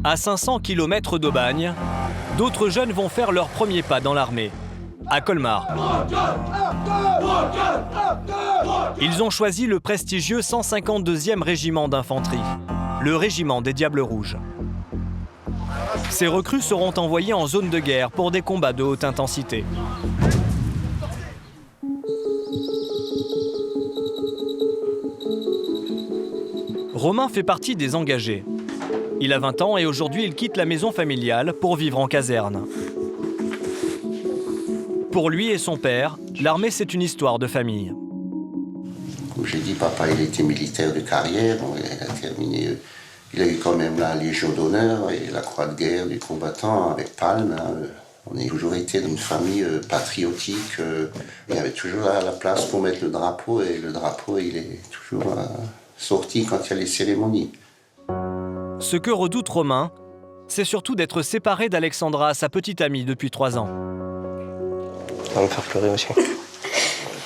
À 500 km d'Aubagne, d'autres jeunes vont faire leur premier pas dans l'armée, à Colmar. Ils ont choisi le prestigieux 152e régiment d'infanterie, le régiment des Diables Rouges. Ces recrues seront envoyés en zone de guerre pour des combats de haute intensité. Romain fait partie des engagés. Il a 20 ans et aujourd'hui il quitte la maison familiale pour vivre en caserne. Pour lui et son père, l'armée c'est une histoire de famille. Comme j'ai dit, papa il était militaire de carrière, il a terminé, il a eu quand même la Légion d'honneur et la Croix de guerre du combattant avec Palme. On a toujours été une famille patriotique, il y avait toujours la place pour mettre le drapeau et le drapeau il est toujours sorti quand il y a les cérémonies. Ce que redoute Romain, c'est surtout d'être séparé d'Alexandra, sa petite amie, depuis 3 ans. Ça va me faire pleurer aussi.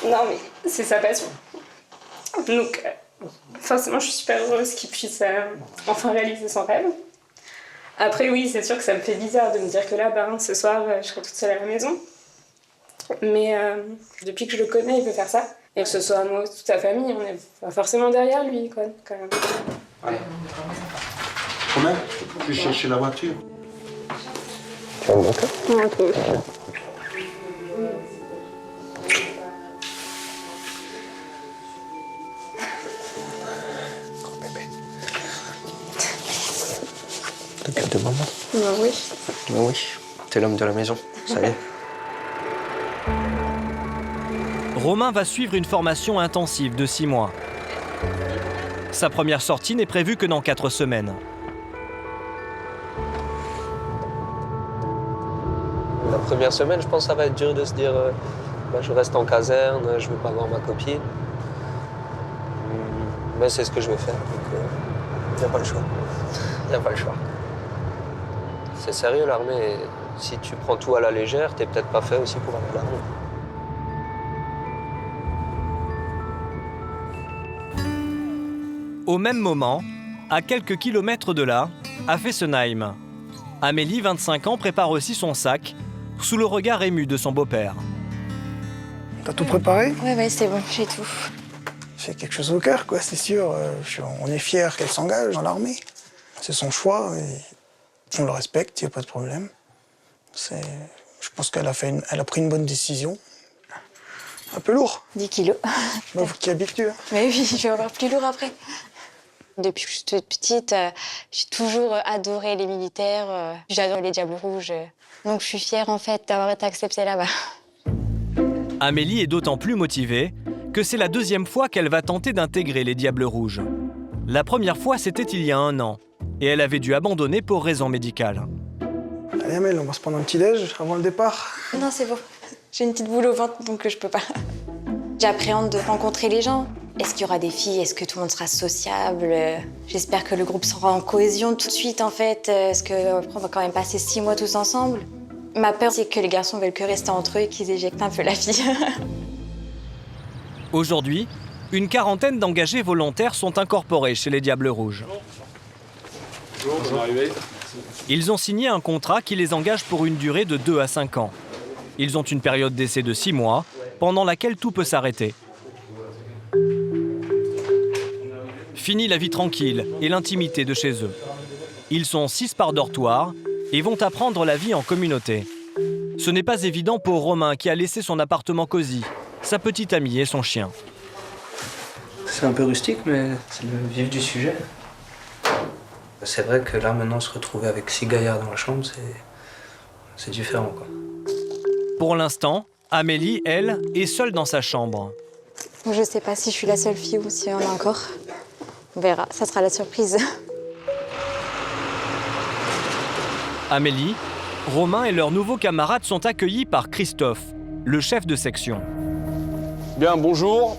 Non, mais c'est sa passion. Donc, forcément, je suis super heureuse qu'il puisse enfin réaliser son rêve. Après, oui, c'est sûr que ça me fait bizarre de me dire que là, ce soir, je serai toute seule à la maison. Mais depuis que je le connais, il peut faire ça. Et que ce soit moi ou toute sa famille, on est forcément derrière lui, quoi, quand même. Ouais. Romain, je vais chercher la voiture. Tu as un bon cœur ? Ouais, toi aussi. Grand bébé. Depuis 2 moments. Oui. Oui, t'es l'homme de la maison, ça y est. Romain va suivre une formation intensive de 6 mois. Sa première sortie n'est prévue que dans 4 semaines. La première semaine, je pense que ça va être dur de se dire je reste en caserne, je ne veux pas voir ma copine. Mais c'est ce que je vais faire, donc il n'y a pas le choix. Il n'y a pas le choix. C'est sérieux l'armée, si tu prends tout à la légère, t'es peut-être pas fait aussi pour aller à l'armée. Au même moment, à quelques kilomètres de là, à Fessenheim, Amélie, 25 ans, prépare aussi son sac, sous le regard ému de son beau-père. T'as tout préparé? Ouais, c'est bon, j'ai tout. C'est quelque chose au cœur, quoi, c'est sûr. On est fiers qu'elle s'engage dans l'armée. C'est son choix, et on le respecte, il n'y a pas de problème. Je pense qu'elle a pris une bonne décision. Un peu lourd. 10 kilos. Bah, faut t'y habitues. Hein. Mais oui, je vais avoir plus lourd après. Depuis que je suis toute petite, j'ai toujours adoré les militaires. J'adore les Diables Rouges. Donc je suis fière, en fait, d'avoir été acceptée là-bas. Amélie est d'autant plus motivée que c'est la 2e fois qu'elle va tenter d'intégrer les Diables Rouges. La première fois, c'était il y a 1 an, et elle avait dû abandonner pour raison médicale. Allez, Amel, on va se prendre un petit déj avant le départ. Non, c'est bon. J'ai une petite boule au ventre, donc je peux pas. J'appréhende de rencontrer les gens. Est-ce qu'il y aura des filles? Est-ce que tout le monde sera sociable? J'espère que le groupe sera en cohésion tout de suite, en fait. Parce qu'on va quand même passer 6 mois tous ensemble. Ma peur, c'est que les garçons veulent que rester entre eux et qu'ils éjectent un peu la fille. Aujourd'hui, une quarantaine d'engagés volontaires sont incorporés chez les Diables Rouges. Bonjour, arrivé. Ils ont signé un contrat qui les engage pour une durée de 2 à 5 ans. Ils ont une période d'essai de 6 mois, pendant laquelle tout peut s'arrêter. Fini la vie tranquille et l'intimité de chez eux. Ils sont 6 par dortoir et vont apprendre la vie en communauté. Ce n'est pas évident pour Romain qui a laissé son appartement cosy, sa petite amie et son chien. C'est un peu rustique, mais c'est le vif du sujet. C'est vrai que là, maintenant, se retrouver avec 6 gaillards dans la chambre, c'est différent, quoi. Pour l'instant, Amélie, elle, est seule dans sa chambre. Je sais pas si je suis la seule fille ou s'il y en a encore. On verra, ça sera la surprise. Amélie, Romain et leurs nouveaux camarades sont accueillis par Christophe, le chef de section. Bien, bonjour.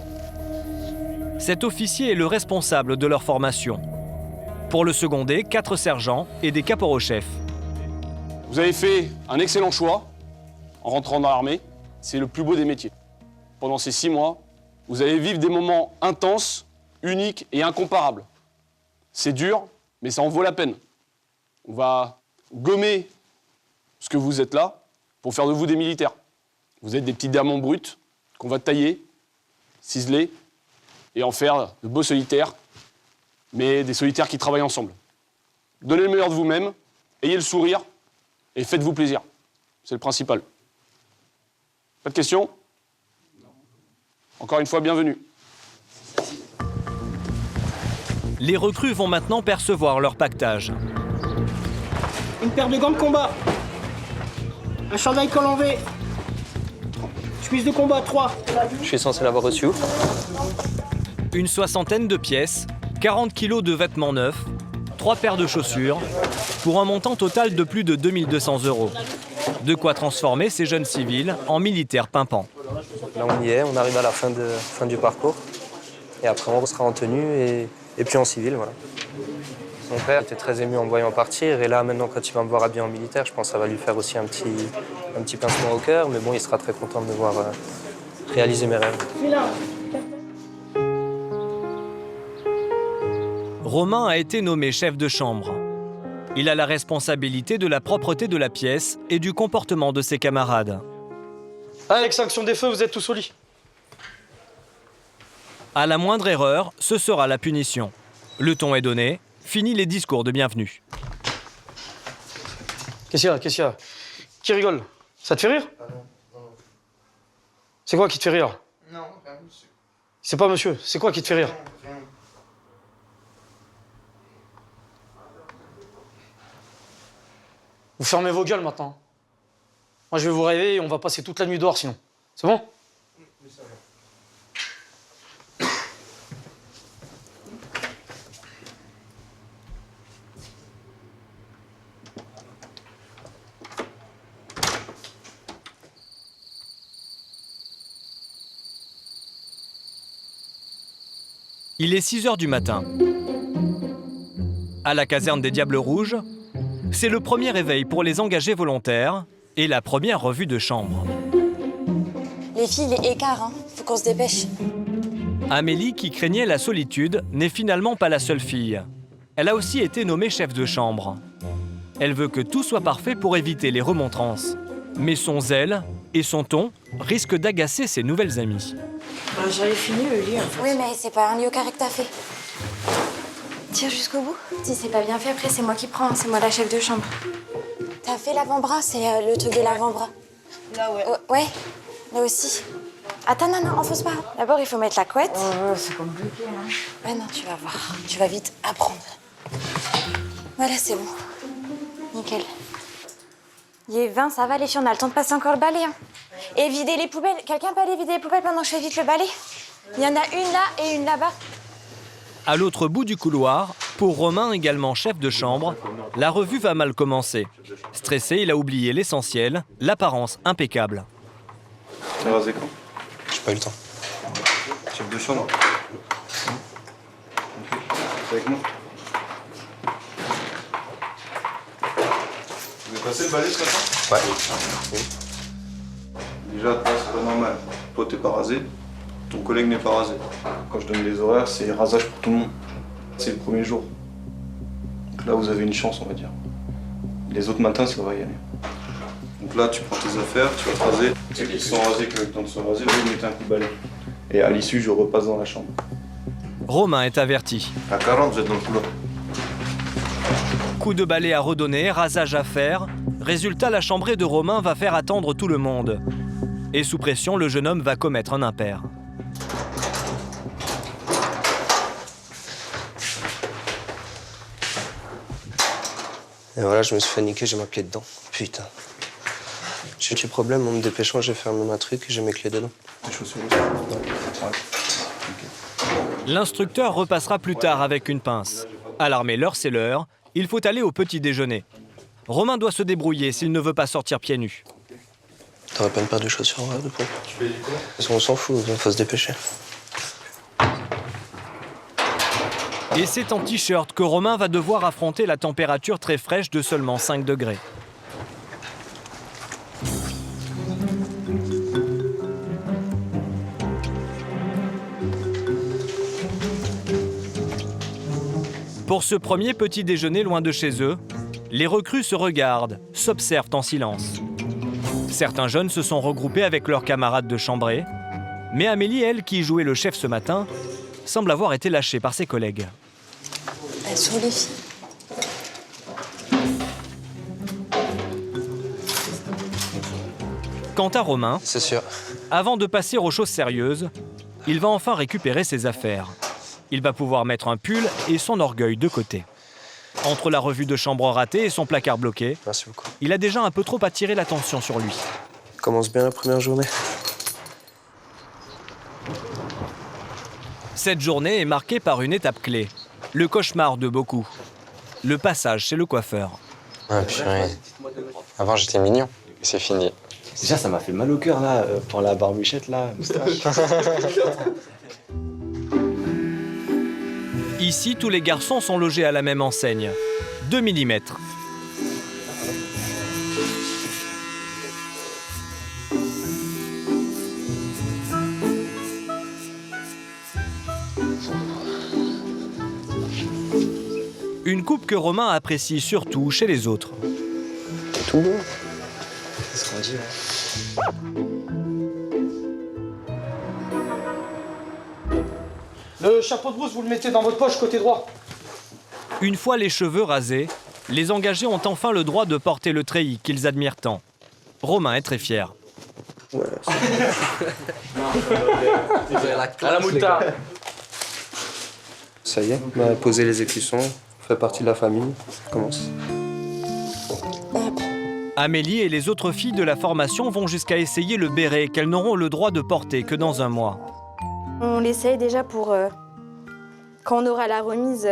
Cet officier est le responsable de leur formation. Pour le seconder, 4 sergents et des caporaux-chefs. Vous avez fait un excellent choix en rentrant dans l'armée. C'est le plus beau des métiers. Pendant ces 6 mois, vous allez vivre des moments intenses, uniques et incomparables. C'est dur, mais ça en vaut la peine. on va gommer ce que vous êtes là pour faire de vous des militaires. Vous êtes des petits diamants bruts qu'on va tailler, ciseler et en faire de beaux solitaires, mais des solitaires qui travaillent ensemble. Donnez le meilleur de vous-même, ayez le sourire et faites-vous plaisir. C'est le principal. Pas de questions ? Encore une fois, bienvenue. Les recrues vont maintenant percevoir leur pactage. Une paire de gants de combat. Un chandail col en V. Chemise de combat 3. Je suis censé l'avoir reçu où? Une soixantaine de pièces, 40 kilos de vêtements neufs, 3 paires de chaussures, pour un montant total de plus de 2200 €. De quoi transformer ces jeunes civils en militaires pimpants. Là, on y est, on arrive à la fin du parcours. Et après, on sera en tenue et puis en civil, voilà. Mon père était très ému en me voyant partir. Et là, maintenant, quand il va me voir habillé en militaire, je pense que ça va lui faire aussi un petit pincement au cœur. Mais bon, il sera très content de me voir réaliser mes rêves. Romain a été nommé chef de chambre. Il a la responsabilité de la propreté de la pièce et du comportement de ses camarades. Allez, extinction des feux, vous êtes tous au lit. À la moindre erreur, ce sera la punition. Le ton est donné, fini les discours de bienvenue. Qu'est-ce qu'il y a Qui rigole? Ça te fait rire? C'est quoi qui te fait rire? Non, rien, monsieur. C'est pas monsieur, c'est quoi qui te fait rire? Vous fermez vos gueules maintenant. Moi, je vais vous réveiller et on va passer toute la nuit dehors sinon. C'est bon? Il est 6 h du matin. À la caserne des Diables Rouges, c'est le premier réveil pour les engagés volontaires et la première revue de chambre. Les filles, il est écart, hein. Faut qu'on se dépêche. Amélie, qui craignait la solitude, n'est finalement pas la seule fille. Elle a aussi été nommée chef de chambre. Elle veut que tout soit parfait pour éviter les remontrances. Mais son zèle et son ton risquent d'agacer ses nouvelles amies. J'avais fini le lit, en fait. Oui, mais c'est pas un lit au carré que t'as fait. Tire jusqu'au bout. Si c'est pas bien fait, après, c'est moi qui prends. C'est moi la chef de chambre. T'as fait l'avant-bras, c'est le truc de l'avant-bras. Là, ouais. Oh, ouais, là aussi. Attends, non, enfonce pas. D'abord, il faut mettre la couette. Ouais, c'est compliqué, hein. Ouais, non, tu vas voir. Tu vas vite apprendre. Voilà, c'est bon. Nickel. Il est 20, ça va, les filles, on a le temps de passer encore le balai. Hein. Et vider les poubelles. Quelqu'un peut aller vider les poubelles pendant que je fais vite le balai? Il y en a une là et une là-bas. À l'autre bout du couloir, pour Romain, également chef de chambre, la revue va mal commencer. Stressé, il a oublié l'essentiel, l'apparence impeccable. T'as rasé quand? J'ai pas eu le temps. Chef de chambre. C'est avec moi. Vous avez passé le balai ce matin? Ouais. Déjà, toi, c'est pas normal. Toi, t'es pas rasé. Ton collègue n'est pas rasé. Quand je donne les horaires, c'est rasage pour tout le monde. C'est le premier jour. Donc là, vous avez une chance, on va dire. Les autres matins, ça va y aller. Donc là, tu prends tes affaires, tu vas te raser. Ceux qui sont rasés, que le temps de se raser, vous mettez un coup de balai. Et à l'issue, je repasse dans la chambre. Romain est averti. À 40, vous êtes dans le couloir. Coup de balai à redonner, rasage à faire. Résultat, la chambrée de Romain va faire attendre tout le monde. Et sous pression, le jeune homme va commettre un impair. Et voilà, je me suis fait niquer, j'ai ma clé dedans. Putain. J'ai eu un petit problème, en me dépêchant, j'ai fermé ma truc et j'ai mes clés dedans. Tes chaussures aussi. Ouais. L'instructeur repassera plus tard avec une pince. À l'armée, l'heure c'est l'heure. Il faut aller au petit déjeuner. Romain doit se débrouiller s'il ne veut pas sortir pieds nus. T'aurais pas une paire de chaussures, ouais, de quoi? On s'en fout, il faut se dépêcher. Et c'est en t-shirt que Romain va devoir affronter la température très fraîche de seulement 5 degrés. Pour ce premier petit déjeuner loin de chez eux, Les recrues se regardent, s'observent en silence. Certains jeunes se sont regroupés avec leurs camarades de chambrée, mais Amélie, elle, qui jouait le chef ce matin, semble avoir été lâchée par ses collègues. Sur les filles. Quant à Romain, C'est sûr. avant de passer aux choses sérieuses, il va enfin récupérer ses affaires. Il va pouvoir mettre un pull et son orgueil de côté. Entre la revue de chambre ratée et son placard bloqué, Merci beaucoup. il a déjà un peu trop attiré l'attention sur lui. Commence bien la première journée. Cette journée est marquée par une étape clé, le cauchemar de beaucoup, le passage chez le coiffeur. Ah purée. Avant j'étais mignon, mais c'est fini. Déjà, ça m'a fait mal au cœur, là, pour la barbichette, là, moustache. Ici, tous les garçons sont logés à la même enseigne, 2 mm. Une coupe que Romain apprécie surtout chez les autres. C'est tout beau. C'est ce qu'on dit, ouais. Le chapeau de brousse, vous le mettez dans votre poche côté droit. Une fois les cheveux rasés, les engagés ont enfin le droit de porter le treillis qu'ils admirent tant. Romain est très fier. Ouais. À la moutarde. Ça y est, on a posé les écussons, on fait partie de la famille, ça commence. Amélie et les autres filles de la formation vont jusqu'à essayer le béret qu'elles n'auront le droit de porter que dans un mois. On l'essaye déjà pour quand on aura la remise,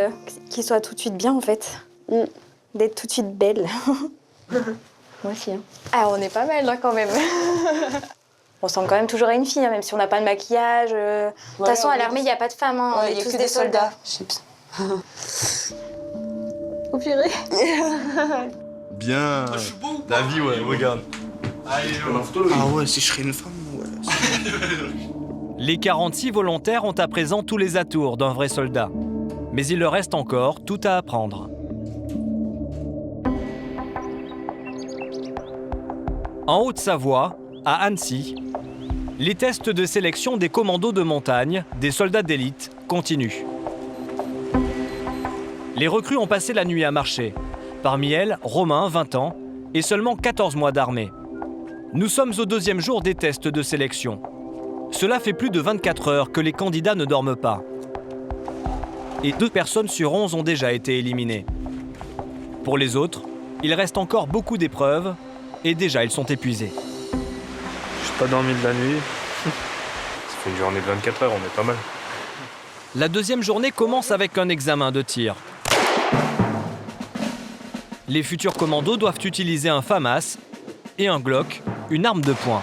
qu'il soit tout de suite bien en fait. D'être tout de suite belle. Moi aussi. Hein. Ah, on est pas mal là quand même. On ressemble quand même toujours à une fille, hein, même si on n'a pas de maquillage. De toute façon, à l'armée, il n'y a pas de femmes. Hein. Ouais, on est tous que des soldats. Chips. Oh purée. Bien. La vie, ouais, regarde. Ah ouais, si je serais une femme, ouais. Les 46 volontaires ont à présent tous les atours d'un vrai soldat. Mais il leur reste encore tout à apprendre. En Haute-Savoie, à Annecy, les tests de sélection des commandos de montagne, des soldats d'élite, continuent. Les recrues ont passé la nuit à marcher. Parmi elles, Romain, 20 ans, et seulement 14 mois d'armée. Nous sommes au 2e jour des tests de sélection. Cela fait plus de 24 heures que les candidats ne dorment pas. Et 2 personnes sur 11 ont déjà été éliminées. Pour les autres, il reste encore beaucoup d'épreuves, et déjà ils sont épuisés. J'ai pas dormi de la nuit. Ça fait une journée de 24 heures, on est pas mal. La 2e journée commence avec un examen de tir. Les futurs commandos doivent utiliser un FAMAS et un Glock, une arme de poing.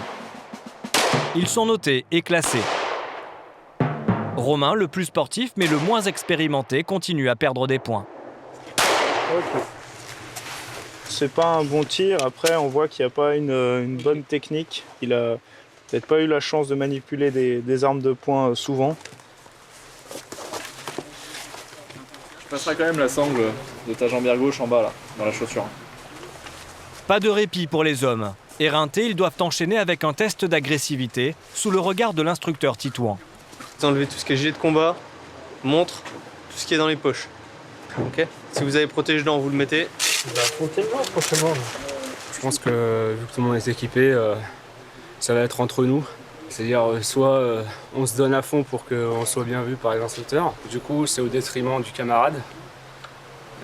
Ils sont notés et classés. Romain, le plus sportif mais le moins expérimenté, continue à perdre des points. Ok. C'est pas un bon tir, après on voit qu'il n'y a pas une bonne technique. Il a peut-être pas eu la chance de manipuler des armes de poing souvent. Je passerai quand même la sangle de ta jambière gauche en bas, là, dans la chaussure. Pas de répit pour les hommes. Éreintés, ils doivent enchaîner avec un test d'agressivité sous le regard de l'instructeur Titouan. Vous enlevez tout ce qui est gilet de combat, montre, tout ce qui est dans les poches. Ok. Si vous avez protège-dents, vous le mettez. Franchement. Je pense que vu que tout le monde est équipé, ça va être entre nous. C'est-à-dire soit on se donne à fond pour qu'on soit bien vu par les instructeurs, du coup c'est au détriment du camarade,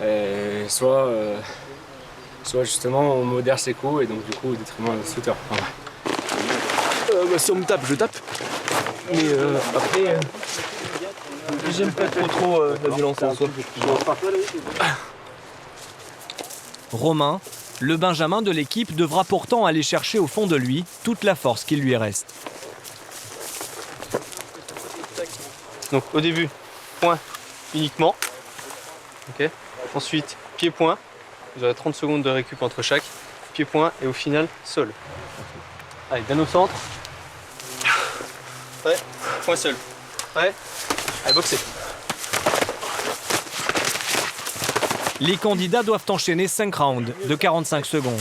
et soit justement on modère ses coups et donc du coup au détriment de l'instructeur. Si on me tape, je tape. Mais après, j'aime pas trop la violence en soi. Romain, le benjamin de l'équipe, devra pourtant aller chercher au fond de lui toute la force qui lui reste. Donc au début, point uniquement. Ok. Ensuite, pied-point. Vous aurez 30 secondes de récup entre chaque. Pied-point et au final, sol. Allez, d'un au centre. Ouais, point seul. Ouais. Allez, boxer. Les candidats doivent enchaîner 5 rounds de 45 secondes.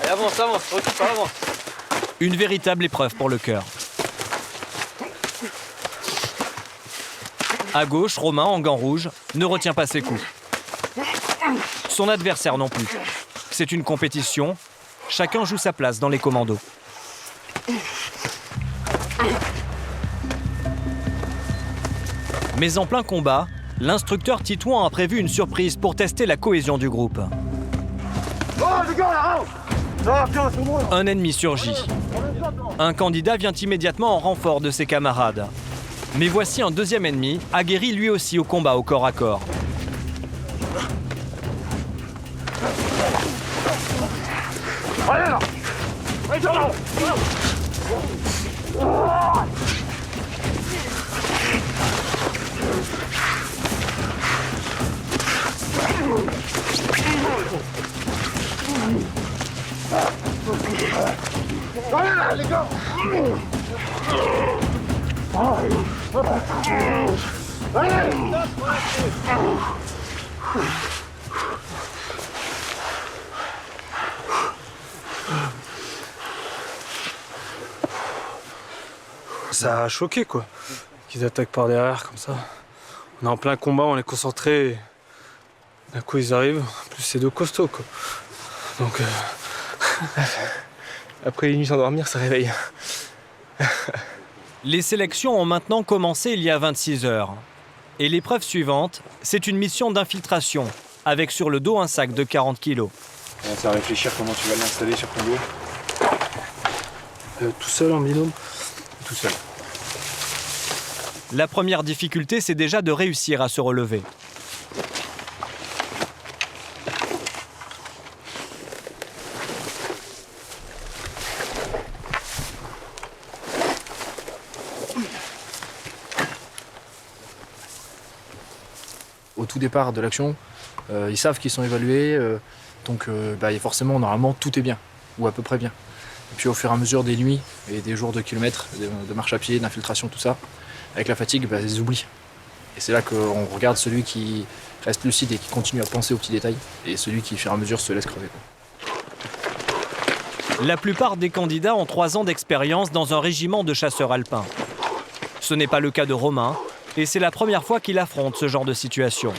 Allez, avance, recule par l'avant. Une véritable épreuve pour le cœur. À gauche, Romain, en gants rouges, ne retient pas ses coups. Son adversaire non plus. C'est une compétition. Chacun joue sa place dans les commandos. Mais en plein combat, l'instructeur Titouan a prévu une surprise pour tester la cohésion du groupe. Un ennemi surgit. Un candidat vient immédiatement en renfort de ses camarades. Mais voici un deuxième ennemi, aguerri lui aussi au combat au corps à corps. Ça a choqué quoi, qu'ils attaquent par derrière comme ça. On est en plein combat, on est concentré. D'un coup ils arrivent, en plus c'est deux costauds quoi. Donc après une nuit sans dormir, ça réveille. Les sélections ont maintenant commencé il y a 26 heures. Et l'épreuve suivante, c'est une mission d'infiltration, avec sur le dos un sac de 40 kilos. On va réfléchir comment tu vas l'installer sur ton dos. Tout seul en binôme. Tout seul. La première difficulté, c'est déjà de réussir à se relever. Au tout départ de l'action, ils savent qu'ils sont évalués, donc forcément, normalement, tout est bien, ou à peu près bien. Et puis au fur et à mesure des nuits et des jours de kilomètres, de marche à pied, d'infiltration, tout ça, avec la fatigue, ils oublient. Et c'est là qu'on regarde celui qui reste lucide et qui continue à penser aux petits détails, et celui qui, au fur et à mesure, se laisse crever. La plupart des candidats ont 3 ans d'expérience dans un régiment de chasseurs alpins. Ce n'est pas le cas de Romain, et c'est la première fois qu'il affronte ce genre de situation.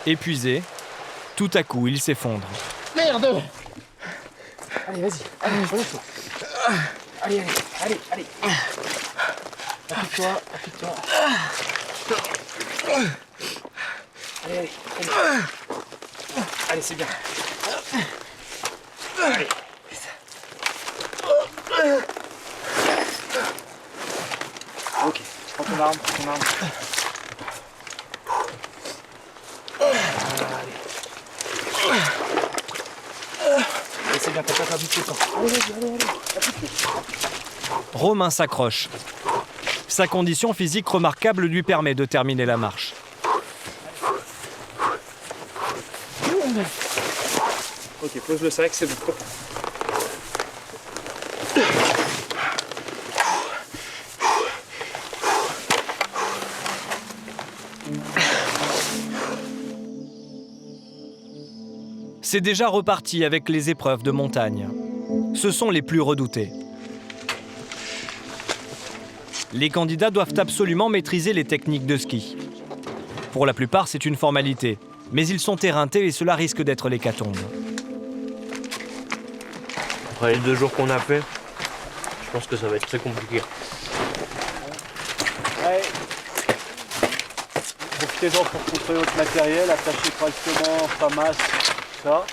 Épuisé, tout à coup, il s'effondre. Merde! Allez, vas-y, allez, relève-toi. Allez. Appuie-toi. Allez. Allez, c'est bien. Allez. Ok, prends ton arme. Allez, c'est bien, t'as pas perdu de temps. Allez. Romain s'accroche. Sa condition physique remarquable lui permet de terminer la marche. Ok, pose le sac, c'est bon. C'est déjà reparti avec les épreuves de montagne. Ce sont les plus redoutées. Les candidats doivent absolument maîtriser les techniques de ski. Pour la plupart, c'est une formalité, mais ils sont éreintés et cela risque d'être l'hécatombe. Après les 2 jours qu'on a fait, je pense que ça va être très compliqué. Ouais. Profitez-en pour contrôler votre matériel, attachez correctement, FAMAS, tout ça.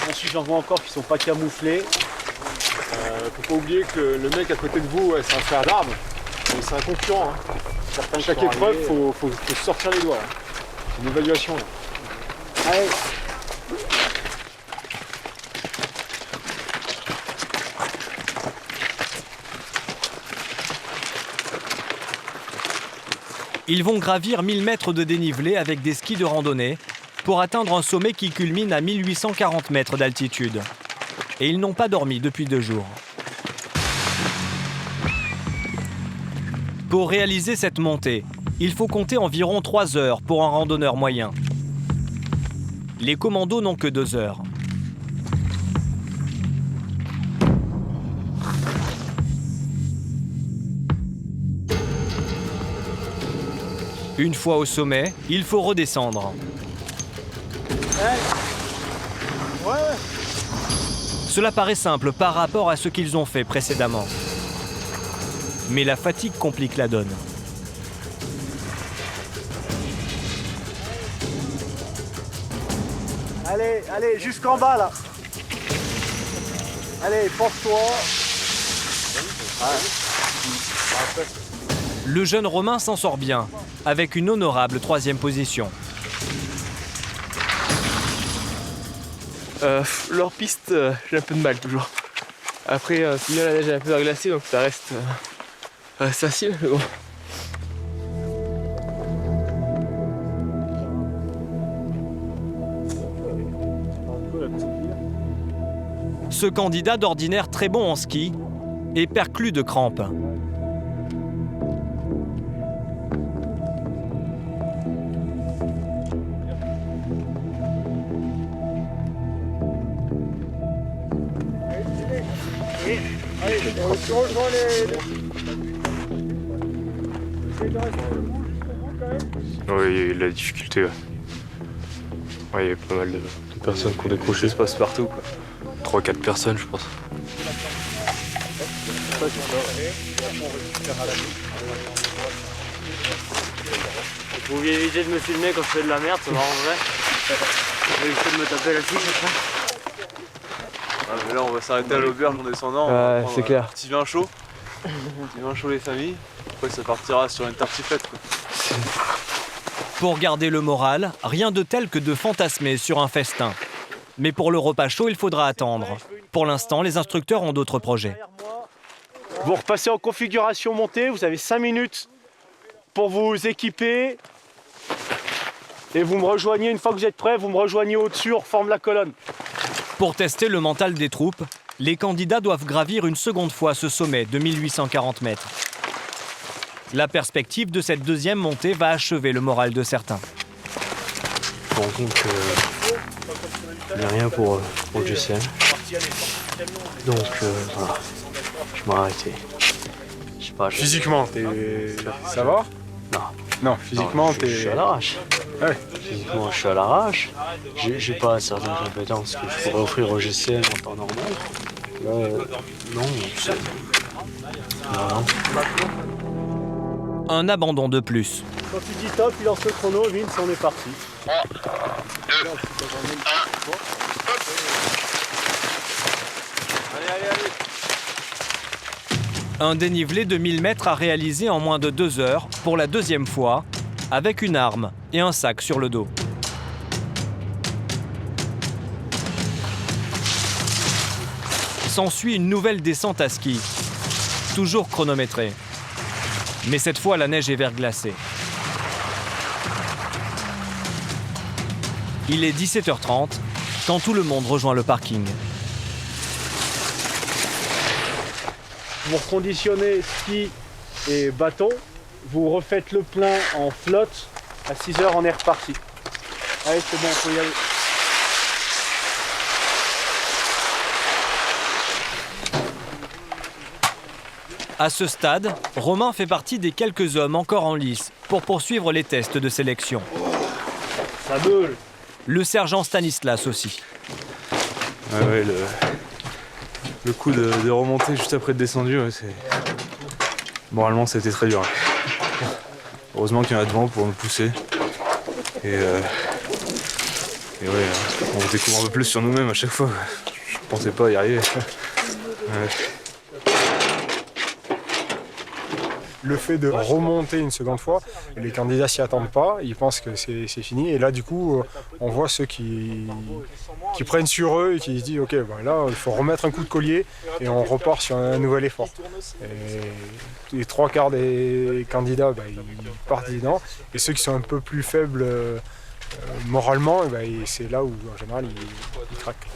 Ensuite, j'en vois encore qui sont pas camouflés. Faut pas oublier que le mec à côté de vous, c'est un frère d'armes, mais c'est un concurrent. Chaque épreuve, faut sortir les doigts. C'est une évaluation. Là. Allez. Ils vont gravir 1000 mètres de dénivelé avec des skis de randonnée pour atteindre un sommet qui culmine à 1840 mètres d'altitude. Et ils n'ont pas dormi depuis 2 jours. Pour réaliser cette montée, il faut compter environ 3 heures pour un randonneur moyen. Les commandos n'ont que 2 heures. Une fois au sommet, il faut redescendre. Cela paraît simple par rapport à ce qu'ils ont fait précédemment. Mais la fatigue complique la donne. Allez, allez, jusqu'en bas là. Allez, pense-toi. Le jeune Romain s'en sort bien, avec une honorable 3e position. Leur piste, j'ai un peu de mal toujours. Après, c'est bien la neige est un peu glacée, donc ça reste facile. Mais bon. Ce candidat d'ordinaire très bon en ski est perclus de crampes. Oui, il y a eu de la difficulté. Ouais, il y a pas mal de personnes qui ont décroché. Ça se passe partout, quoi. 3-4 personnes, je pense. Vous pouviez éviter de me filmer quand je fais de la merde, ça m'arrangerait. J'ai évité de me taper la fiche après. Ah, mais là, on va s'arrêter à l'auberge en descendant. Ouais, c'est clair. Un petit vin chaud. Petit vin chaud, les familles. Après, ça partira sur une tartiflette, quoi. Pour garder le moral, rien de tel que de fantasmer sur un festin. Mais pour le repas chaud, il faudra attendre. Pour l'instant, les instructeurs ont d'autres projets. Vous repassez en configuration montée, vous avez 5 minutes pour vous équiper. Et vous me rejoignez, une fois que vous êtes prêts, vous me rejoignez au-dessus, on reforme la colonne. Pour tester le mental des troupes, les candidats doivent gravir une seconde fois ce sommet de 1840 mètres. La perspective de cette 2e montée va achever le moral de certains. Je me rends compte que il n'y a rien pour le GCL. Donc voilà, je m'ai arrêté. Je sais pas, Physiquement, ça va? Non. Non, physiquement, je suis à l'arrache. Ouais. Physiquement, je suis à l'arrache. J'ai pas certaines compétences que je pourrais offrir au GCL en temps normal. Là, non, c'est... Non. Un abandon de plus. Quand tu dis top, il lance le chrono, Vince, on est parti. 3, 2, 1, Un dénivelé de 1000 mètres à réaliser en moins de 2 heures pour la 2e fois, avec une arme et un sac sur le dos. S'ensuit une nouvelle descente à ski, toujours chronométrée. Mais cette fois, la neige est verglacée. Il est 17h30 quand tout le monde rejoint le parking. Vous reconditionnez ski et bâton, vous refaites le plein en flotte, à 6 heures on est reparti. Allez, c'est bon, on peut y aller. À ce stade, Romain fait partie des quelques hommes encore en lice pour poursuivre les tests de sélection. Ça brûle. Le sergent Stanislas aussi. Ouais, le coup de remonter juste après être descendu, ouais, c'est... Moralement, c'était très dur. Heureusement qu'il y en a devant pour me pousser. Et ouais, on découvre un peu plus sur nous-mêmes à chaque fois. Je pensais pas y arriver. Ouais. Le fait de remonter une seconde fois, les candidats s'y attendent pas, ils pensent que c'est fini. Et là, du coup, on voit ceux qui prennent sur eux et qui se disent « Ok, ben là, il faut remettre un coup de collier et on repart sur un nouvel effort. » Et les 3/4 des candidats, ben, ils partent dedans. Et ceux qui sont un peu plus faibles moralement, ben, c'est là où, en général, ils craquent.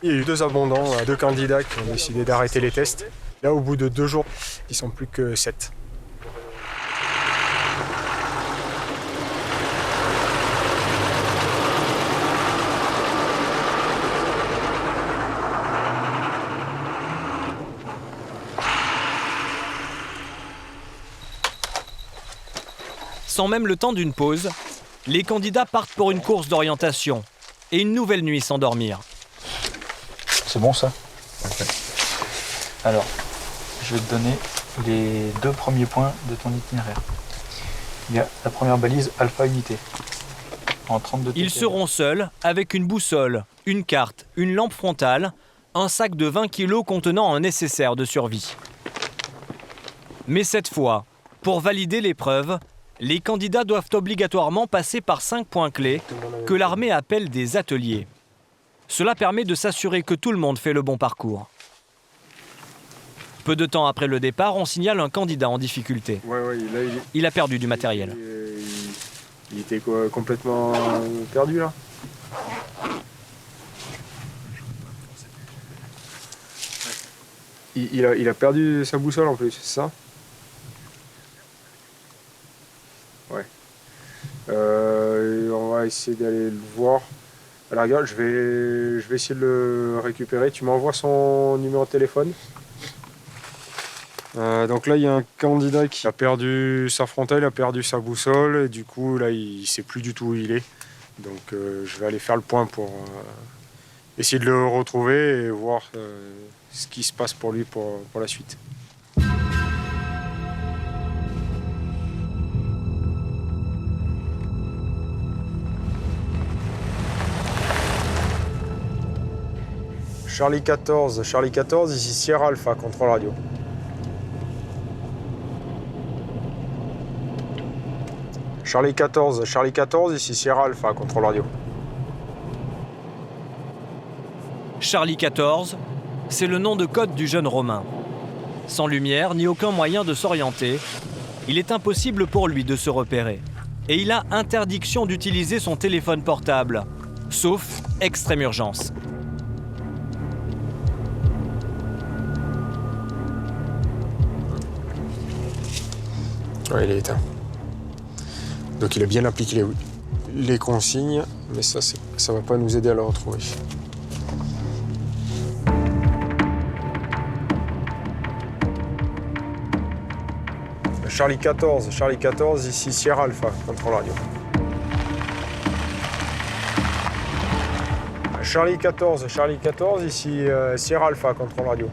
Il y a eu 2 abandons, 2 candidats qui ont décidé d'arrêter les tests. Là, au bout de 2 jours, ils sont plus que 7. Sans même le temps d'une pause, les candidats partent pour une course d'orientation et une nouvelle nuit sans dormir. C'est bon ça? Okay. Alors, je vais te donner les 2 premiers points de ton itinéraire. Il y a la première balise Alpha Unité. En 32 Ils seront seuls avec une boussole, une carte, une lampe frontale, un sac de 20 kg contenant un nécessaire de survie. Mais cette fois, pour valider l'épreuve, les candidats doivent obligatoirement passer par 5 points clés que l'armée appelle des ateliers. Cela permet de s'assurer que tout le monde fait le bon parcours. Peu de temps après le départ, on signale un candidat en difficulté. Il a perdu du matériel. Il était quoi, complètement perdu là? Il a perdu sa boussole en plus, c'est ça? Ouais. On va essayer d'aller le voir. À la rigueur, je vais essayer de le récupérer. Tu m'envoies son numéro de téléphone? Donc là, il y a un candidat qui a perdu sa frontale, il a perdu sa boussole, et du coup, là, il ne sait plus du tout où il est. Donc je vais aller faire le point pour essayer de le retrouver et voir ce qui se passe pour lui pour la suite. Charlie 14, ici Sierra Alpha, contrôle radio. Charlie 14, ici Sierra Alpha, contrôle radio. Charlie 14, c'est le nom de code du jeune Romain. Sans lumière ni aucun moyen de s'orienter, il est impossible pour lui de se repérer. Et il a interdiction d'utiliser son téléphone portable, sauf extrême urgence. Ouais, il est éteint. Donc il a bien appliqué les consignes, mais ça va pas nous aider à le retrouver. Charlie 14, ici Sierra Alpha, contrôle radio. Charlie 14, ici Sierra Alpha, contrôle radio.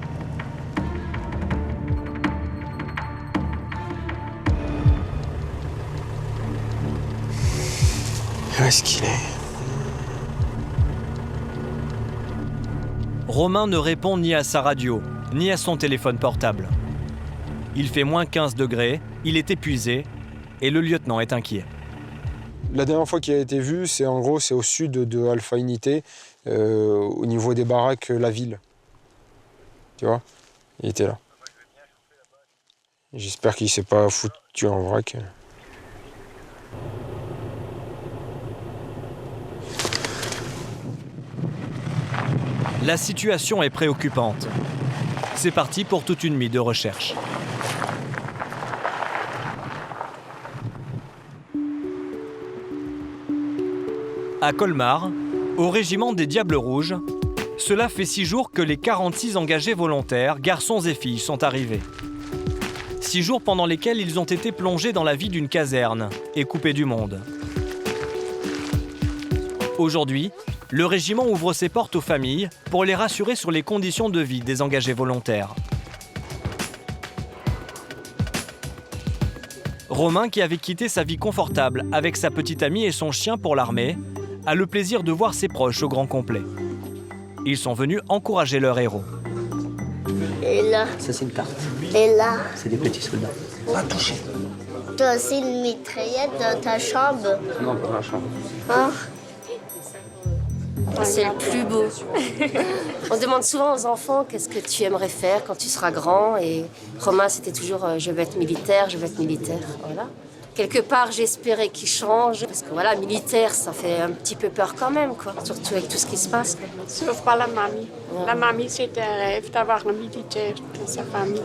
Où est-ce qu'il est? Romain ne répond ni à sa radio, ni à son téléphone portable. Il fait moins 15 degrés, il est épuisé et le lieutenant est inquiet. La dernière fois qu'il a été vu, c'est au sud de Alpha Unité, au niveau des baraques, la ville. Tu vois? Il était là. J'espère qu'il s'est pas foutu en vrac. La situation est préoccupante. C'est parti pour toute une nuit de recherche. À Colmar, au régiment des Diables Rouges, cela fait 6 jours que les 46 engagés volontaires, garçons et filles, sont arrivés. 6 jours pendant lesquels ils ont été plongés dans la vie d'une caserne et coupés du monde. Aujourd'hui, le régiment ouvre ses portes aux familles pour les rassurer sur les conditions de vie des engagés volontaires. Romain, qui avait quitté sa vie confortable avec sa petite amie et son chien pour l'armée, a le plaisir de voir ses proches au grand complet. Ils sont venus encourager leur héros. Et là? Ça, c'est une carte. Et là? C'est des petits soldats. Pas touché. Tu as aussi une mitraillette dans ta chambre? Non, pas dans la chambre. Hein? C'est le plus beau. On demande souvent aux enfants qu'est-ce que tu aimerais faire quand tu seras grand. Et Romain, c'était toujours je vais être militaire, je vais être militaire. Voilà. Quelque part, j'espérais qu'il change. Parce que voilà, militaire, ça fait un petit peu peur quand même, quoi. Surtout avec tout ce qui se passe. Sauf pas la mamie. Ouais. La mamie, c'était un rêve d'avoir un militaire dans sa famille.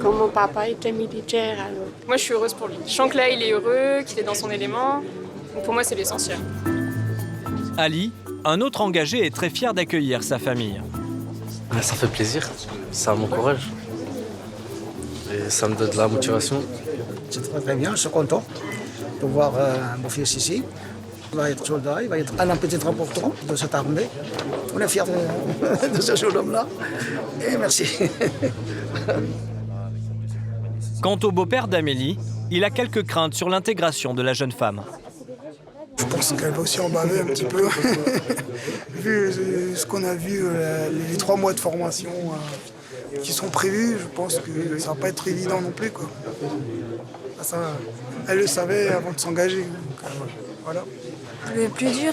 Comme mon papa était militaire, alors. Moi, je suis heureuse pour lui. Je sens que là, il est heureux, qu'il est dans son élément. Donc pour moi, c'est l'essentiel. Ali, un autre engagé, est très fier d'accueillir sa famille. Ça fait plaisir, ça m'encourage. Et ça me donne de la motivation. C'est très bien, je suis content. de voir mon fils ici. Il va être soldat, il va être un petit important de cette armée. On est fiers de ce jeune homme-là. Et merci. Quant au beau-père d'Amélie, il a quelques craintes sur l'intégration de la jeune femme. Je pense qu'elle va aussi en baver un petit peu. Vu ce qu'on a vu, les 3 mois de formation qui sont prévus, je pense que ça va pas être évident non plus, quoi. Ça, elle le savait avant de s'engager. Voilà. Le plus dur,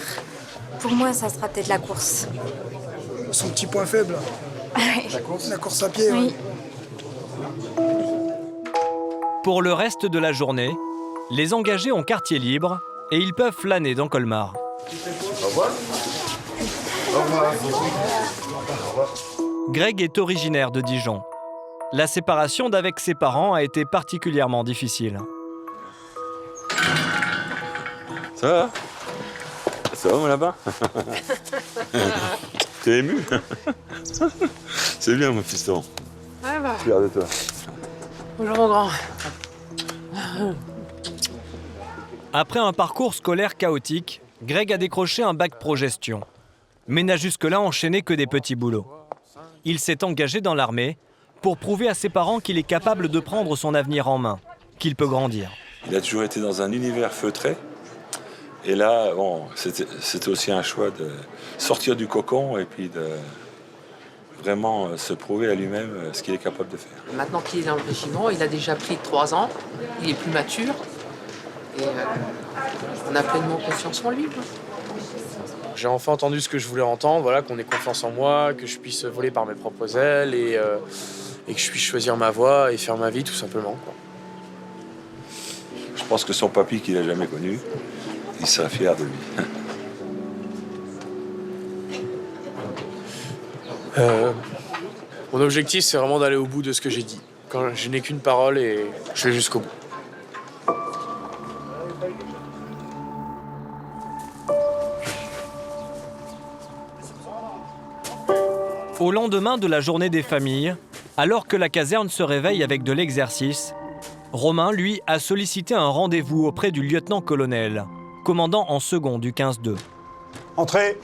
pour moi, ça sera peut-être la course. Son petit point faible, la course à pied. Oui. Pour le reste de la journée, les engagés ont quartier libre et ils peuvent flâner dans Colmar. Au revoir. Au revoir. Au revoir. Greg est originaire de Dijon. La séparation d'avec ses parents a été particulièrement difficile. Ça va? Ça va, mon lapin? T'es ému? C'est bien, mon fiston. Ouais, bah. Fier de toi. Bonjour, mon grand. Après un parcours scolaire chaotique, Greg a décroché un bac pro gestion, mais n'a jusque-là enchaîné que des petits boulots. Il s'est engagé dans l'armée pour prouver à ses parents qu'il est capable de prendre son avenir en main, qu'il peut grandir. Il a toujours été dans un univers feutré. Et là, bon, c'était aussi un choix de sortir du cocon et puis de vraiment se prouver à lui-même ce qu'il est capable de faire. Maintenant qu'il est dans le régiment, il a déjà pris 3 ans, il est plus mature et on a pleinement confiance en lui. J'ai enfin entendu ce que je voulais entendre, voilà, qu'on ait confiance en moi, que je puisse voler par mes propres ailes et que je puisse choisir ma voie et faire ma vie tout simplement, quoi. Je pense que son papy, qu'il n'a jamais connu, il serait fier de lui. Mon objectif, c'est vraiment d'aller au bout de ce que j'ai dit. Quand je n'ai qu'une parole et je vais jusqu'au bout. Au lendemain de la journée des familles, alors que la caserne se réveille avec de l'exercice, Romain, lui, a sollicité un rendez-vous auprès du lieutenant-colonel, commandant en second du 15-2. Entrez.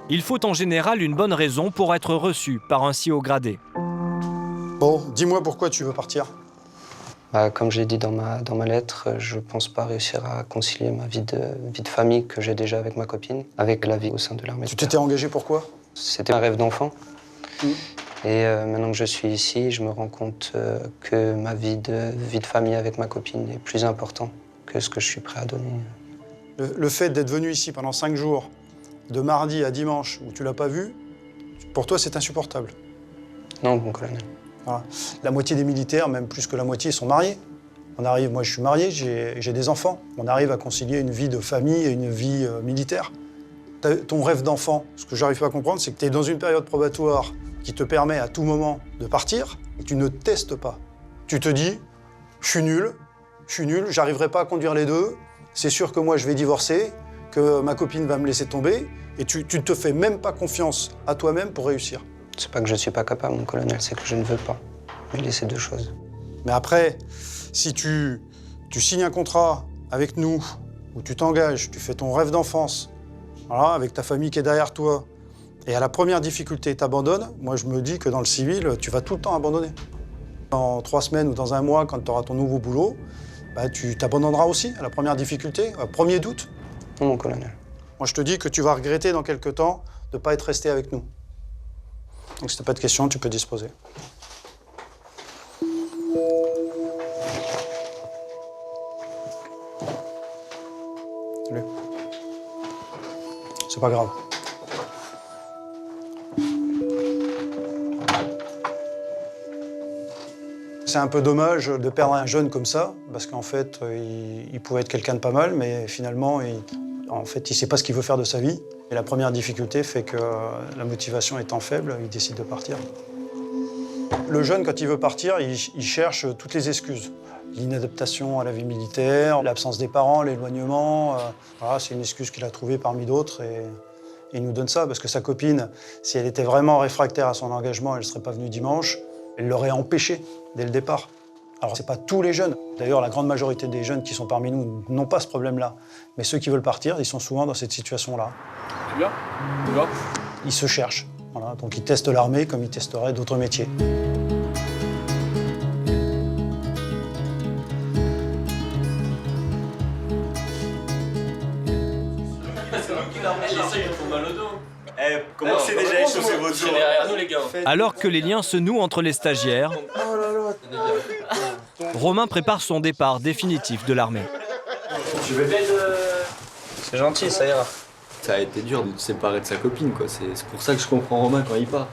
Il faut en général une bonne raison pour être reçu par un si haut gradé. Bon, dis-moi pourquoi tu veux partir. Comme je l'ai dit dans ma lettre, je ne pense pas réussir à concilier ma vie de famille que j'ai déjà avec ma copine, avec la vie au sein de l'armée. Tu t'étais engagé pourquoi? C'était un rêve d'enfant. Et maintenant que je suis ici, je me rends compte que ma vie de famille avec ma copine est plus importante que ce que je suis prêt à donner. Le fait d'être venu ici pendant 5 jours, de mardi à dimanche, où tu l'as pas vu, pour toi c'est insupportable? Non, mon colonel. Voilà. La moitié des militaires, même plus que la moitié, sont mariés. On arrive, moi je suis marié, j'ai des enfants. On arrive à concilier une vie de famille et une vie militaire. Ton rêve d'enfant, ce que j'arrive pas à comprendre, c'est que tu es dans une période probatoire qui te permet à tout moment de partir et tu ne testes pas. Tu te dis, je suis nul, j'arriverai pas à conduire les deux, c'est sûr que moi je vais divorcer, que ma copine va me laisser tomber, et tu ne te fais même pas confiance à toi-même pour réussir. C'est pas que je suis pas capable, mon colonel, c'est que je ne veux pas. Mais c'est 2 choses. Mais après, si tu signes un contrat avec nous, où tu t'engages, tu fais ton rêve d'enfance, voilà, avec ta famille qui est derrière toi, et à la première difficulté, t'abandonnes, moi je me dis que dans le civil, tu vas tout le temps abandonner. Dans 3 semaines ou dans 1 mois, quand tu auras ton nouveau boulot, tu t'abandonneras aussi à la première difficulté, au premier doute. Non, mon colonel. Moi je te dis que tu vas regretter dans quelques temps de ne pas être resté avec nous. Donc si t'as pas de questions, tu peux disposer. Salut. C'est pas grave. C'est un peu dommage de perdre un jeune comme ça, parce qu'en fait, il pouvait être quelqu'un de pas mal, mais finalement, il ne sait pas ce qu'il veut faire de sa vie. Et la première difficulté fait que la motivation étant faible, il décide de partir. Le jeune, quand il veut partir, il cherche toutes les excuses. L'inadaptation à la vie militaire, l'absence des parents, l'éloignement. Voilà, c'est une excuse qu'il a trouvée parmi d'autres. Et il nous donne ça parce que sa copine, si elle était vraiment réfractaire à son engagement, elle ne serait pas venue dimanche, elle l'aurait empêché dès le départ. Alors, ce n'est pas tous les jeunes. D'ailleurs, la grande majorité des jeunes qui sont parmi nous n'ont pas ce problème-là. Mais ceux qui veulent partir, ils sont souvent dans cette situation-là. Tu viens ? Tu vas ? Ils se cherchent. Voilà. Donc, ils testent l'armée comme ils testeraient d'autres métiers. Commencez déjà à échauffer vos os. Derrière nous, les gars. Alors que les liens se nouent entre les stagiaires, Romain prépare son départ définitif de l'armée. Tu veux bien C'est gentil, ça ira. Ça a été dur de se séparer de sa copine, quoi. C'est pour ça que je comprends Romain quand il part.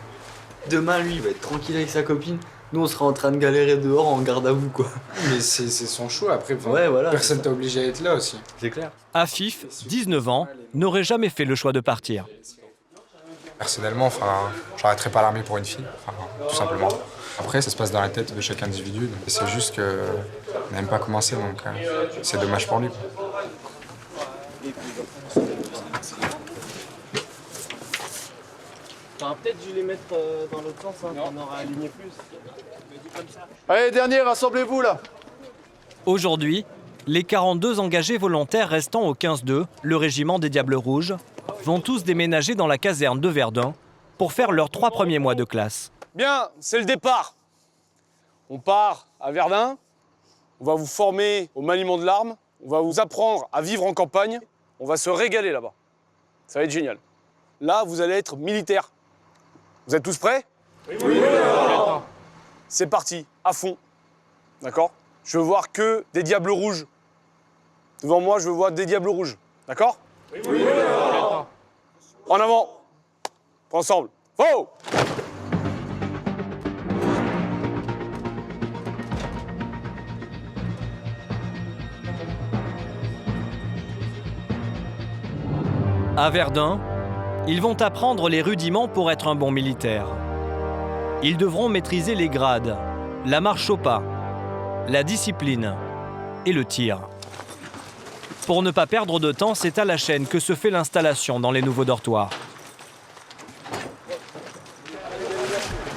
Demain, lui, il va être tranquille avec sa copine. Nous, on sera en train de galérer dehors en garde à vous, quoi. Mais c'est son choix, après, ouais, voilà, personne t'a obligé à être là aussi. C'est clair. Afif, 19 ans, n'aurait jamais fait le choix de partir. Personnellement, j'arrêterai pas l'armée pour une fille, tout simplement. Après, ça se passe dans la tête de chaque individu. C'est juste que on n'a même pas commencé, donc c'est dommage pour lui. T'aurais peut-être dû les mettre dans l'autre sens, hein, on aurait aligné plus. Allez, dernier, rassemblez-vous là. Aujourd'hui, les 42 engagés volontaires restant au 15-2, le régiment des Diables Rouges, vont tous déménager dans la caserne de Verdun pour faire leurs 3 premiers mois de classe. Bien, c'est le départ. On part à Verdun, on va vous former au maniement de l'arme, on va vous apprendre à vivre en campagne, on va se régaler là-bas. Ça va être génial. Là, vous allez être militaire. Vous êtes tous prêts ? Oui. C'est parti, à fond. D'accord ? Je veux voir que des diables rouges. Devant moi, je veux voir des diables rouges. D'accord ? Oui. En avant. Ensemble. Oh ! À Verdun, ils vont apprendre les rudiments pour être un bon militaire. Ils devront maîtriser les grades, la marche au pas, la discipline et le tir. Pour ne pas perdre de temps, c'est à la chaîne que se fait l'installation dans les nouveaux dortoirs.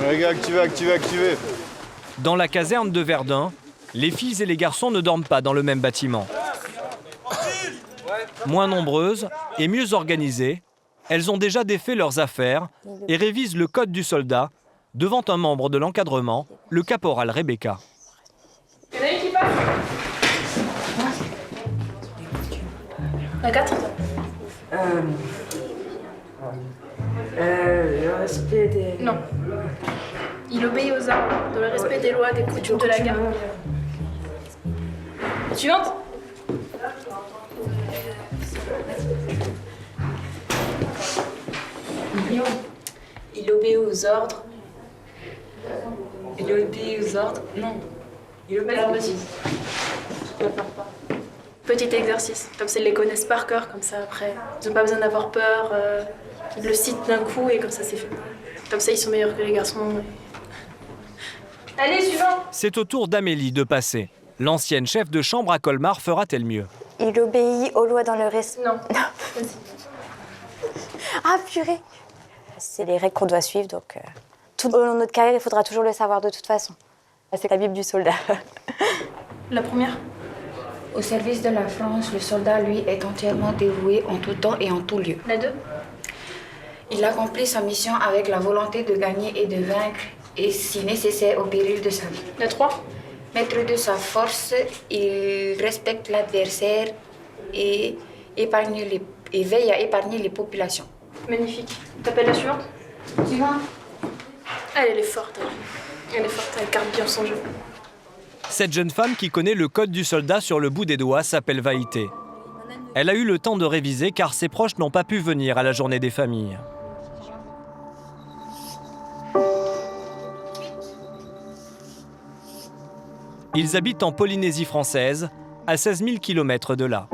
Les gars, activez. Dans la caserne de Verdun, les filles et les garçons ne dorment pas dans le même bâtiment. Moins nombreuses et mieux organisées, elles ont déjà défait leurs affaires et révisent le code du soldat devant un membre de l'encadrement, le caporal Rebecca. Il y en a une qui passe. La 4. Le respect des... Non. Il obéit aux ordres, dans le respect des lois, des coutumes de la garde. Suivante. Il obéit aux ordres. Il obéit aux ordres. Non. Il obéit aux ordres. Petit exercice, comme ça ils les connaissent par cœur, comme ça après. Ils n'ont pas besoin d'avoir peur, ils le citent d'un coup et comme ça c'est fait. Comme ça ils sont meilleurs que les garçons. Allez, suivant. C'est au tour d'Amélie de passer. L'ancienne chef de chambre à Colmar fera-t-elle mieux? Il obéit aux lois dans le respect. Non. Ah purée. C'est les règles qu'on doit suivre, donc tout au long de notre carrière, il faudra toujours le savoir de toute façon. C'est la Bible du soldat. La première. Au service de la France, le soldat, lui, est entièrement dévoué en tout temps et en tout lieu. La 2. Il accomplit sa mission avec la volonté de gagner et de vaincre, et si nécessaire, au péril de sa vie. La 3. Maître de sa force, il respecte l'adversaire et veille à épargner les populations. Magnifique. T'appelles la suivante? Suivante. Elle est forte. Elle est forte, elle garde bien son jeu. Cette jeune femme qui connaît le code du soldat sur le bout des doigts s'appelle Vaïté. Elle a eu le temps de réviser car ses proches n'ont pas pu venir à la journée des familles. Ils habitent en Polynésie française, à 16 000 km de là.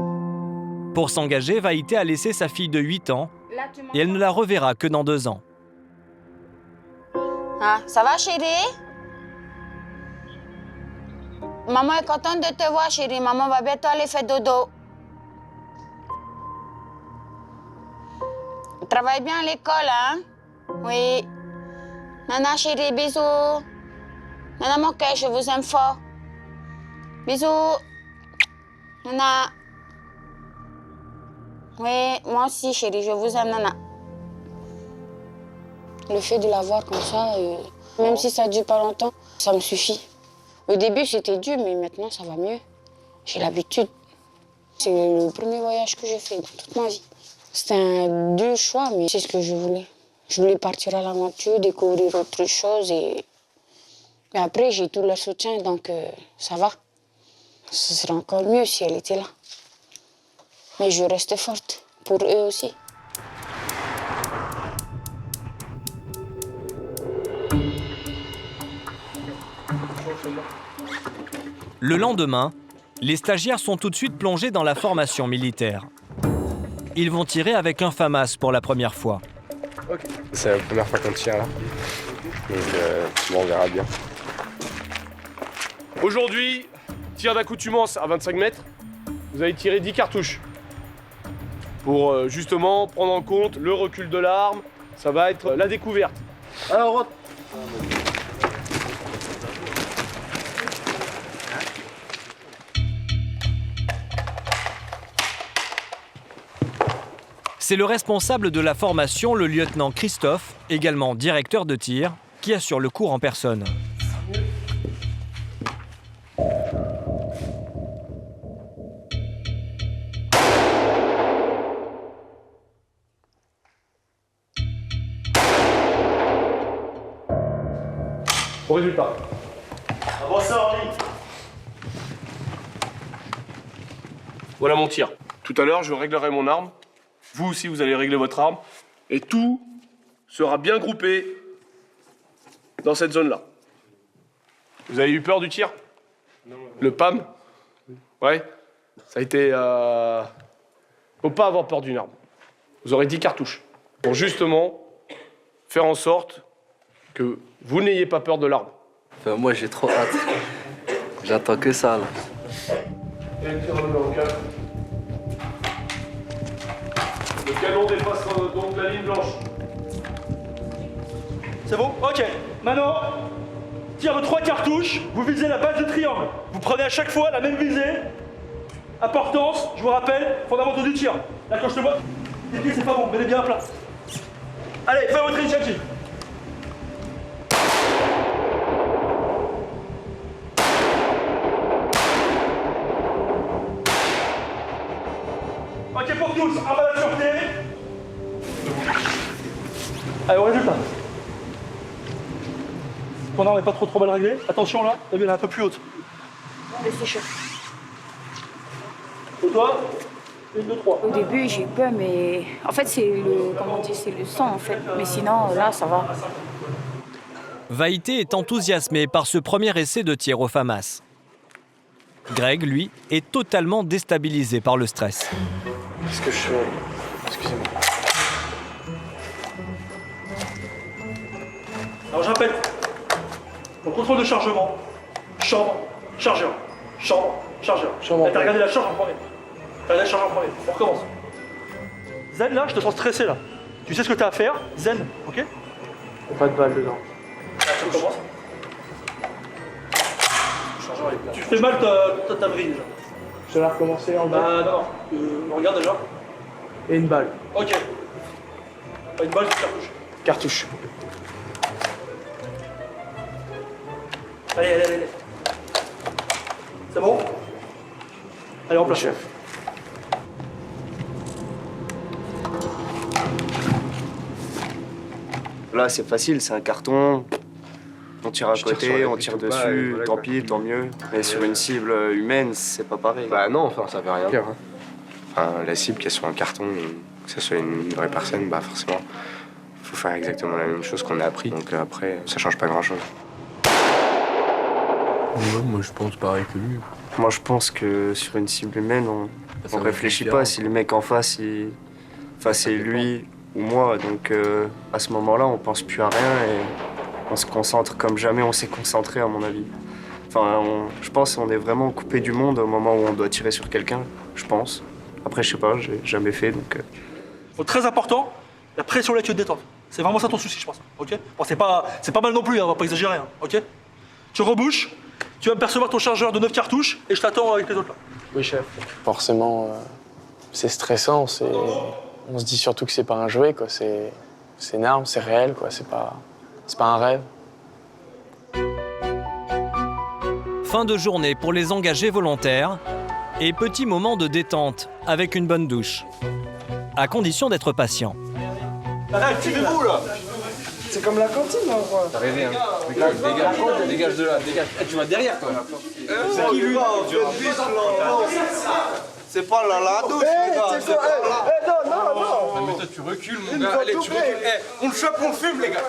Pour s'engager, Vaïté a laissé sa fille de 8 ans et elle ne la reverra que dans 2 ans. Ah, ça va, chérie? Maman est contente de te voir, chérie. Maman va bientôt aller faire dodo. Travaille bien à l'école, hein? Oui. Nana chérie, bisous. Nana mon cœur, je vous aime fort. Bisous. Nana. Oui, moi aussi chérie, je vous aime, Nana. Le fait de la voir comme ça, même si ça ne dure pas longtemps, ça me suffit. Au début, c'était dur, mais maintenant, ça va mieux. J'ai l'habitude. C'est le premier voyage que j'ai fait dans toute ma vie. C'était un dur choix, mais c'est ce que je voulais. Je voulais partir à l'aventure, découvrir autre chose. Mais après, j'ai tout leur soutien, donc ça va. Ce serait encore mieux si elle était là. Mais je reste forte, pour eux aussi. Le lendemain, les stagiaires sont tout de suite plongés dans la formation militaire. Ils vont tirer avec un FAMAS pour la première fois. Okay. C'est la première fois qu'on tire là. Donc bon, on verra bien. Aujourd'hui, tir d'accoutumance à 25 mètres. Vous allez tirer 10 cartouches. Pour justement prendre en compte le recul de l'arme. Ça va être la découverte. Alors, C'est le responsable de la formation, le lieutenant Christophe, également directeur de tir, qui assure le cours en personne. au résultat. Avancez en ligne. Voilà mon tir. Tout à l'heure, je réglerai mon arme. Vous aussi, vous allez régler votre arme. Et tout sera bien groupé dans cette zone-là. Vous avez eu peur du tir? Non. Le PAM? Ouais. Ça a été... Faut pas avoir peur d'une arme. Vous aurez 10 cartouches. Pour justement faire en sorte que vous n'ayez pas peur de l'arme. Enfin, moi, j'ai trop hâte. J'attends que ça, là. Et le tir numéro 4. Le canon dépasse donc la ligne blanche. C'est bon? Ok. Maintenant, tir de 3 cartouches, vous visez la base du triangle. Vous prenez à chaque fois la même visée. Importance, je vous rappelle, fondamentaux du tir. Là, quand je te vois, les pieds, c'est pas bon, mettez bien à plat. Allez, faites votre initiative. Ok pour tous, arme à la sûreté. Allez, au résultat. Ton arme n'est pas trop mal réglée. Attention là, t'as vu, elle est un peu plus haute. Mais c'est chaud. Et toi? 1, 2, 3. Au début, j'ai eu peur, mais en fait, c'est le, comment on dit, c'est le sang, en fait. Mais sinon, là, ça va. Vaïté est enthousiasmé par ce premier essai de tir au FAMAS. Greg, lui, est totalement déstabilisé par le stress. Qu'est-ce que je fais? Excusez-moi. Alors je répète. Au contrôle de chargement. Chambre, chargeur. Chambre, chargeur. T'as regardé la charge en premier. T'as regardé la charge en premier. On recommence. Zen, là, je te sens stressé, là. Tu sais ce que t'as à faire. Zen, ok? Pas de balle dedans. Là, tu recommences. Tu fais mal ta vrille, déjà. Je te la recommencer en bas. Non. Regarde déjà. Et une balle. Ok. Pas une balle, c'est une cartouche. Cartouche. Allez. C'est bon? Allez, en place. Chef. Là, c'est facile, c'est un carton. On tire à côté, on tire dessus, voilà, tant pis, tant mieux. Mais sur une cible humaine, c'est pas pareil. Bah non, enfin, ça veut rien dire. Hein. Enfin, la cible, qu'elle soit un carton, que ce soit une vraie personne, bah forcément, il faut faire exactement la même chose qu'on a appris. Donc après, ça change pas grand-chose. Ouais, moi je pense pareil que lui. Moi, je pense que sur une cible humaine, on réfléchit pas si le mec en face, c'est lui ou moi. Donc à ce moment-là, on pense plus à rien et on se concentre comme jamais on s'est concentré, à mon avis. Enfin, je pense qu'on est vraiment coupé du monde au moment où on doit tirer sur quelqu'un, je pense. Après, je sais pas, j'ai jamais fait, donc... Très important, La pression là, tu te détends. C'est vraiment ça ton souci, je pense. Ok. Bon, c'est pas mal non plus, hein, on va pas exagérer. Hein, ok. Tu rebouches, tu vas me percevoir ton chargeur de 9 cartouches et je t'attends avec les autres là. Oui, chef. Forcément, c'est stressant. On se dit surtout que c'est pas un jouet, quoi. C'est une arme, c'est réel, quoi. C'est pas un rêve. Fin de journée pour les engagés volontaires et petit moment de détente avec une bonne douche. À condition d'être patient. Activez-vous là. C'est comme la cantine, en vrai. T'as rêvé, hein. Dégage de là, dégage. Eh, tu vas derrière, toi. C'est qui, lui? C'est pas la douche, les gars. Non, mais toi, tu recules, mon gars. Allez, tu recules. Eh, on le chope, on le fume, les gars.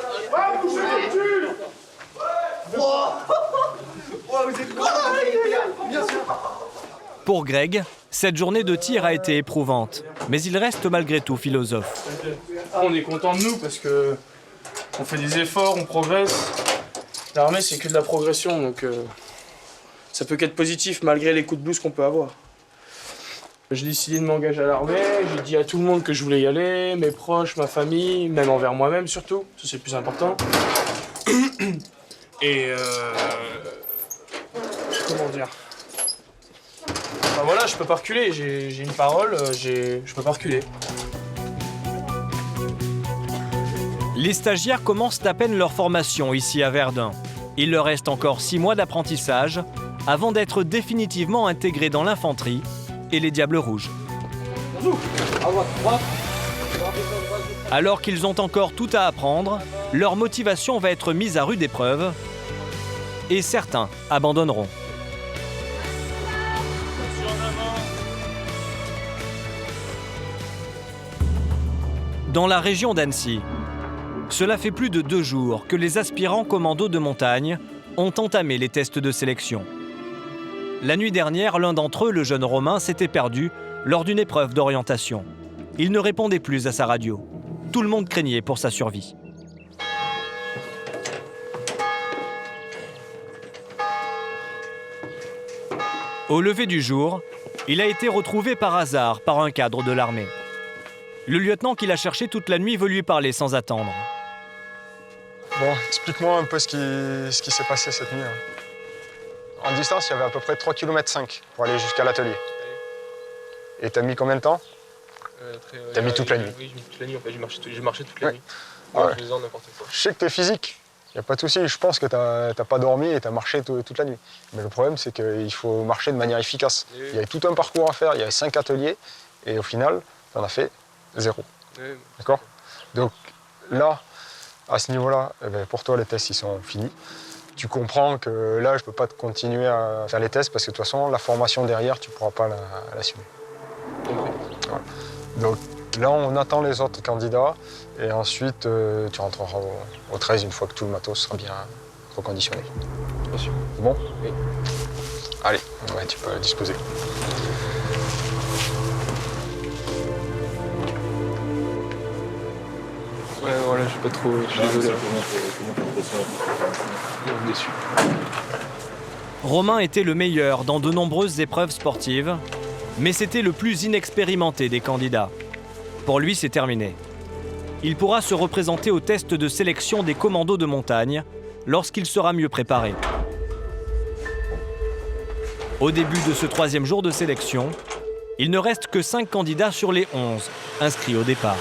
Pour Greg, cette journée de tir a été éprouvante, mais il reste malgré tout philosophe. On est content de nous parce que on fait des efforts, on progresse. L'armée, c'est que de la progression, donc ça peut qu'être positif malgré les coups de blues qu'on peut avoir. J'ai décidé de m'engager à l'armée, j'ai dit à tout le monde que je voulais y aller, mes proches, ma famille, même envers moi-même surtout, ça c'est le plus important. Et comment dire? Bah voilà, je peux pas reculer, j'ai une parole, je peux pas reculer. Les stagiaires commencent à peine leur formation ici à Verdun. Il leur reste encore 6 mois d'apprentissage avant d'être définitivement intégrés dans l'infanterie et les Diables Rouges. Alors qu'ils ont encore tout à apprendre, leur motivation va être mise à rude épreuve et certains abandonneront. Dans la région d'Annecy, cela fait plus de 2 jours que les aspirants commandos de montagne ont entamé les tests de sélection. La nuit dernière, l'un d'entre eux, le jeune Romain, s'était perdu lors d'une épreuve d'orientation. Il ne répondait plus à sa radio. Tout le monde craignait pour sa survie. Au lever du jour, il a été retrouvé par hasard par un cadre de l'armée. Le lieutenant qui l'a cherché toute la nuit veut lui parler sans attendre. Bon, explique-moi un peu ce qui s'est passé cette nuit. En distance, il y avait à peu près 3,5 km pour aller jusqu'à l'atelier. Et t'as mis combien de temps? T'as mis toute la nuit? Oui, j'ai mis toute la nuit, en fait, j'ai marché toute la nuit. Ouais. Je faisais n'importe quoi. Je sais que t'es physique, il n'y a pas de souci. Je pense que t'as pas dormi et t'as marché toute la nuit. Mais le problème, c'est qu'il faut marcher de manière efficace. Il y avait tout un parcours à faire, il y avait 5 ateliers, et au final, t'en as fait 0. D'accord? Donc là, à ce niveau-là, eh bien, pour toi, les tests, ils sont finis. Tu comprends que là, je ne peux pas continuer à faire les tests parce que de toute façon, la formation derrière, tu ne pourras pas l'assumer. Voilà. Donc là, on attend les autres candidats et ensuite, tu rentreras au 13 une fois que tout le matos sera bien reconditionné. Bien sûr. C'est bon? Oui. Allez, ouais, tu peux disposer. Ouais, voilà, je suis pas trop. Je suis désolé. Déçu. Romain était le meilleur dans de nombreuses épreuves sportives, mais c'était le plus inexpérimenté des candidats. Pour lui, c'est terminé. Il pourra se représenter au test de sélection des commandos de montagne lorsqu'il sera mieux préparé. Au début de ce 3e jour de sélection, il ne reste que 5 candidats sur les 11 inscrits au départ.